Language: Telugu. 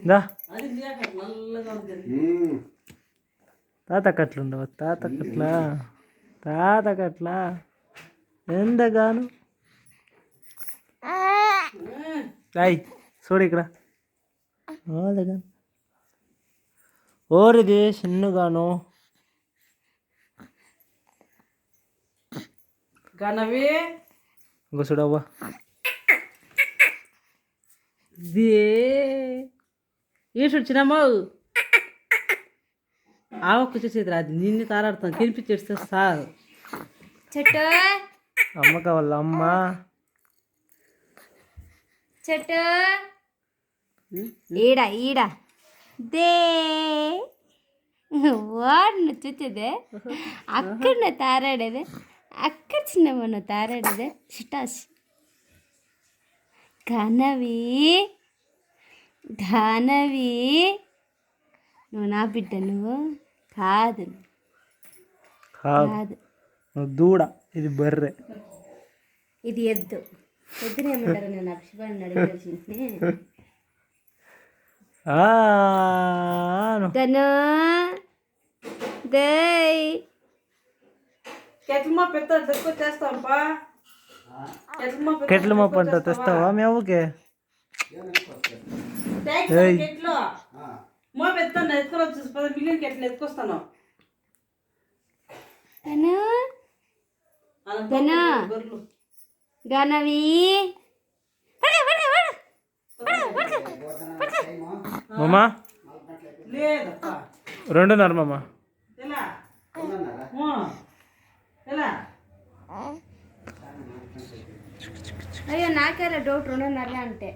దా తాతకట్లుండవు తాతకట్లా ఎంతగాను రాయ్ చూడు ఇక్కడ ఓరిది చిన్నగాను గనవి ఇంకో చూడవ్వా వచ్చినామో ఆవకు చేసేది రాదు నిన్ను తారాడుతాను తినిపించేస్తే సార్ చెట్టు అమ్మ కావాల అమ్మ చెట్టు ఈడ ఈడ దే వాడిని చూచేదే అక్కడ నువ్వు తారాడేదే అక్కడ చిన్నమ్మ నువ్వు తారాడేదే చిటాస్ ఘనవి నువ్వు నా బిడ్డ నువ్వు కాదు కాదు నువ్వు దూడ ఇది బర్రె ఇది ఎద్దు ఎద్దునేమంటారు నేను అక్షపాన్ని అడిగాల్సింది ధను దై కెట్లు మా పంట తెస్తావా మేవుకే ఎత్తుకొస్తాను ధను ధను గనవి మామా 2:30 మామా అయ్యో నాకేలా డౌట్ 2:30 అంటే